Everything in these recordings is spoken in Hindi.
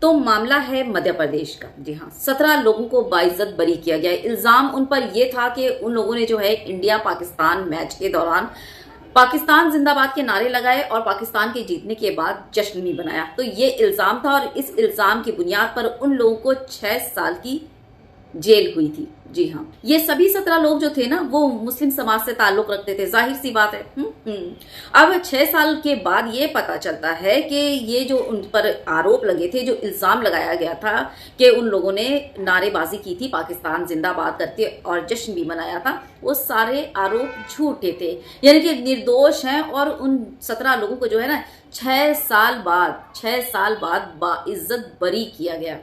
तो मामला है मध्य प्रदेश का। जी हाँ, 17 लोगों को बाइज्जत बरी किया गया। इल्जाम उन पर यह था कि उन लोगों ने जो है इंडिया पाकिस्तान मैच के दौरान पाकिस्तान जिंदाबाद के नारे लगाए और पाकिस्तान के जीतने के बाद जश्न नहीं बनाया। तो ये इल्जाम था और इस इल्जाम की बुनियाद पर उन लोगों को 6 साल की जेल हुई थी। जी हाँ, ये सभी 17 लोग जो थे ना वो मुस्लिम समाज से ताल्लुक रखते थे, जाहिर सी बात है। अब 6 साल के बाद ये पता चलता है कि ये जो उन पर आरोप लगे थे, जो इल्जाम लगाया गया था कि उन लोगों ने नारेबाजी की थी पाकिस्तान जिंदाबाद करते और जश्न भी मनाया था, वो सारे आरोप झूठे थे, यानी कि निर्दोष हैं। और उन 17 लोगों को जो है ना 6 साल बाद बाइज्जत बरी किया गया।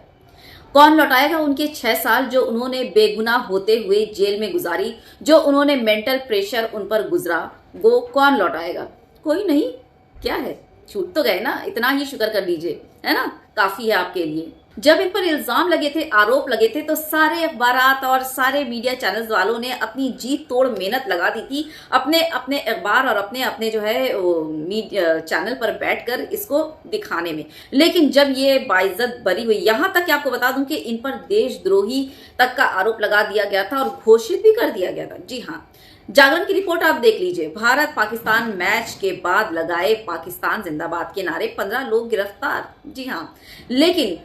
कौन लौटाएगा उनके 6 साल जो उन्होंने बेगुनाह होते हुए जेल में गुजारी, जो उन्होंने मेंटल प्रेशर उन पर गुजरा, वो कौन लौटाएगा? कोई नहीं। क्या है, छूट तो गए ना, इतना ही शुक्र कर लीजिए, है ना, काफी है आपके लिए। जब इन पर इल्जाम लगे थे, आरोप लगे थे, तो सारे अखबारात और सारे मीडिया चैनल्स वालों ने अपनी जी तोड़ मेहनत लगा दी थी अपने अपने अखबार और अपने अपने जो है मीडिया चैनल पर बैठकर इसको दिखाने में। लेकिन जब ये बाइज्जत बरी हुई, यहां तक कि आपको बता दूं कि इन पर देशद्रोही तक का आरोप लगा दिया गया था और घोषित भी कर दिया गया था। जी हाँ, जागरण की रिपोर्ट आप देख लीजिए। भारत पाकिस्तान मैच के बाद लगाए पाकिस्तान जिंदाबाद के नारे, 15 लोग गिरफ्तार। जी हाँ, लेकिन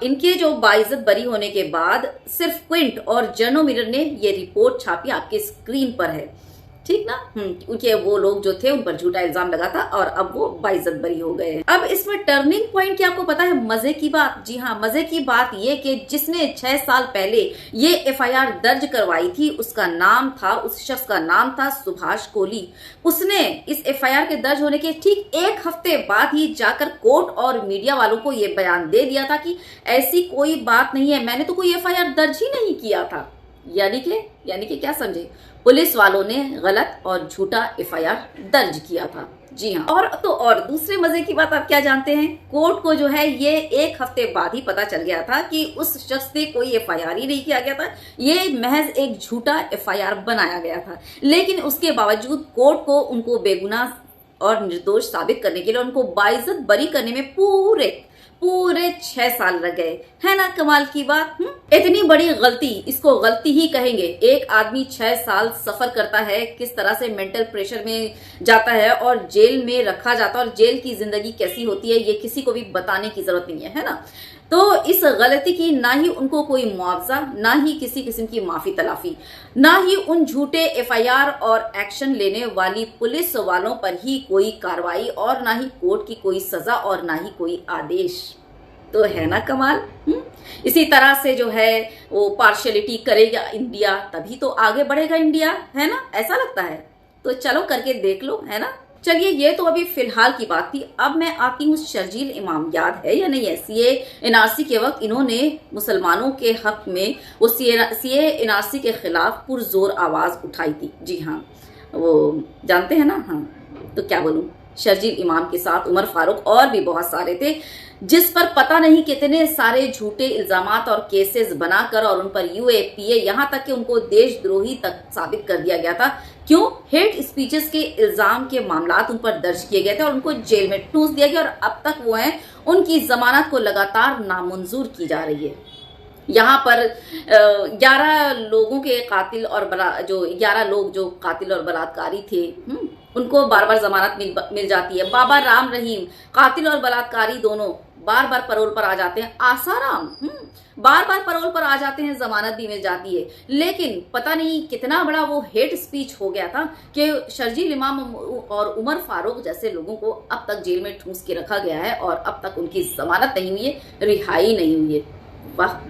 इनके जो बाइज्जत बरी होने के बाद सिर्फ क्विंट और जर्नो मिरर ने ये रिपोर्ट छापी, आपके स्क्रीन पर है, ठीक ना। उनके वो लोग जो थे उन पर झूठा इल्जाम लगा था और अब वो बाइज्जत बरी हो गए। अब इसमें टर्निंग पॉइंट क्या आपको पता है? मजे की बात। जी हाँ, मजे की बात ये कि जिसने 6 साल पहले ये एफआईआर दर्ज करवाई थी, उसका नाम था, उस शख्स का नाम था सुभाष कोहली। उसने इस एफआईआर के दर्ज होने के ठीक 1 हफ्ते बाद ही जाकर कोर्ट और मीडिया वालों को ये बयान दे दिया था कि ऐसी कोई बात नहीं है, मैंने तो कोई एफआईआर दर्ज ही नहीं किया था। यानी कि क्या समझे, पुलिस वालों ने गलत और झूठा एफआईआर दर्ज किया था। जी हाँ, और दूसरे मजे की बात आप क्या जानते हैं? कोर्ट को जो है ये 1 हफ्ते बाद ही पता चल गया था कि उस शख्स से कोई एफआईआर ही नहीं किया गया था, ये महज एक झूठा एफआईआर बनाया गया था। लेकिन उसके बावजूद कोर्ट को उनको बेगुनाह और निर्दोष साबित करने के लिए उनको बाइज्जत बरी करने में पूरे 6 साल लग गए। है ना कमाल की बात। इतनी बड़ी गलती, इसको गलती ही कहेंगे। एक आदमी 6 साल सफर करता है, किस तरह से मेंटल प्रेशर में जाता है और जेल में रखा जाता है, और जेल की जिंदगी कैसी होती है ये किसी को भी बताने की जरूरत नहीं है ना। तो इस गलती की ना ही उनको कोई मुआवजा, ना ही किसी किस्म की माफी तलाफी, ना ही उन झूठे एफआईआर और एक्शन लेने वाली पुलिस वालों पर ही कोई कार्रवाई, और ना ही कोर्ट की कोई सजा, और ना ही कोई आदेश। तो है ना कमाल। इसी तरह से जो है वो पार्शियलिटी करेगा इंडिया, तभी तो आगे बढ़ेगा इंडिया, है ना, ऐसा लगता है। तो चलो करके देख लो, है ना। चलिए, ये तो अभी फिलहाल की बात थी। अब मैं आती हूँ शर्जील इमाम, याद है या नहीं है? सीए एनआरसी के वक्त इन्होंने मुसलमानों के हक में वो सीए एनआरसी के खिलाफ पुरजोर आवाज उठाई थी। जी हाँ, वो जानते हैं ना। हाँ, तो क्या बोलूं, शर्जील इमाम के साथ उमर फारूक और भी बहुत सारे थे, जिस पर पता नहीं कितने सारे झूठे इल्जामात और केसेस बनाकर और उन पर यूएपीए, यहां तक कि उनको देशद्रोही तक साबित कर दिया गया था। क्यों? हेट स्पीचेस के इल्जाम के मामलात उन पर दर्ज किए गए थे और उनको जेल में ठूंस दिया गया, और अब तक वो हैं, उनकी जमानत को लगातार नामंजूर की जा रही है। यहाँ पर 11 लोगों के कातिल और 11 लोग जो कातिल और बलात्कारी थे, उनको बार बार जमानत मिल जाती है। बाबा राम रहीम, कातिल और बलात्कारी दोनों, बार बार पैरोल पर आ जाते हैं। आसाराम बार बार पैरोल पर आ जाते हैं, जमानत भी मिल जाती है। लेकिन पता नहीं कितना बड़ा वो हेट स्पीच हो गया था कि शर्जील इमाम और उमर फारूक जैसे लोगों को अब तक जेल में ठूंस के रखा गया है और अब तक उनकी जमानत नहीं हुई है, रिहाई नहीं हुई है। वाह,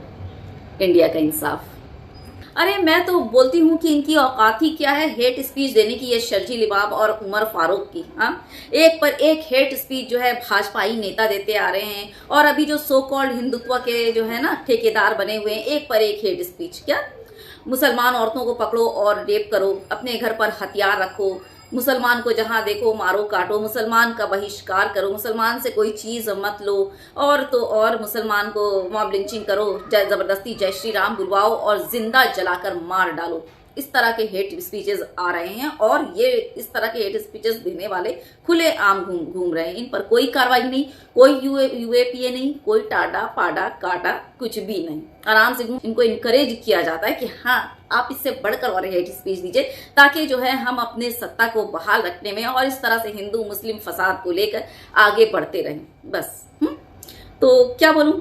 इंडिया का इंसाफ। अरे मैं तो बोलती हूँ कि इनकी औकात ही क्या है हेट स्पीच देने की, ये शर्जील इमाम और उमर फारूक की। हाँ, एक पर एक हेट स्पीच जो है भाजपाई नेता देते आ रहे हैं, और अभी जो सो कॉल्ड हिंदुत्व के जो है ना ठेकेदार बने हुए हैं, एक पर एक हेट स्पीच। क्या मुसलमान औरतों को पकड़ो और रेप करो, अपने घर पर हथियार रखो, मुसलमान को जहां देखो मारो काटो, मुसलमान का बहिष्कार करो, मुसलमान से कोई चीज मत लो, और तो और मुसलमान को मॉब लिंचिंग करो, जबरदस्ती जय श्री राम बुलवाओ और जिंदा जलाकर मार डालो। इस तरह के हेट स्पीचेस आ रहे हैं और ये इस तरह के हेट स्पीचेस देने वाले खुले आम घूम रहे हैं। इन पर कोई कार्रवाई नहीं, कोई यूएपीए नहीं, कोई टाडा पाडा काटा कुछ भी नहीं। आराम से इनको इनकरेज किया जाता है कि हाँ आप इससे बढ़कर और हेट स्पीच दीजिए, ताकि जो है हम अपने सत्ता को बहाल रखने में और इस तरह से हिंदू मुस्लिम फसाद को लेकर आगे बढ़ते रहें। बस तो क्या बोलूं,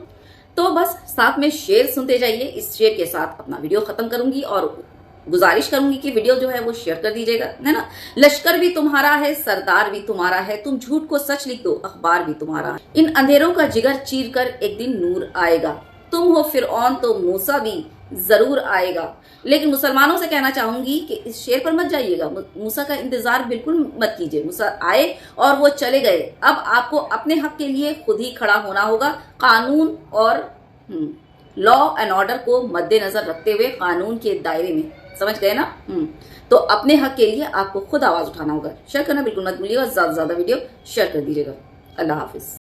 तो बस साथ में शेर सुनते जाइए। इस शेर के साथ अपना वीडियो खत्म करूंगी और गुजारिश करूंगी कि वीडियो जो है वो शेयर कर दीजिएगा, है ना। लश्कर भी तुम्हारा है, सरदार भी तुम्हारा है, तुम झूठ को सच लिख दो, अखबार भी तुम्हारा है। इन अंधेरों का जिगर चीर कर एक दिन नूर आएगा, तुम हो फिरऔन तो मूसा भी जरूर आएगा। लेकिन मुसलमानों से कहना चाहूंगी कि इस शेर पर मत जाइएगा, मूसा का इंतजार बिल्कुल मत कीजिए। मूसा आए और वो चले गए, अब आपको अपने हक के लिए खुद ही खड़ा होना होगा। कानून और लॉ एंड ऑर्डर को मद्देनजर रखते हुए कानून के दायरे में, समझ गए ना। तो अपने हक के लिए आपको खुद आवाज उठाना होगा। शेयर करना बिल्कुल मत भूलिएगा, ज्यादा से ज्यादा वीडियो शेयर कर दीजिएगा। अल्लाह हाफिज।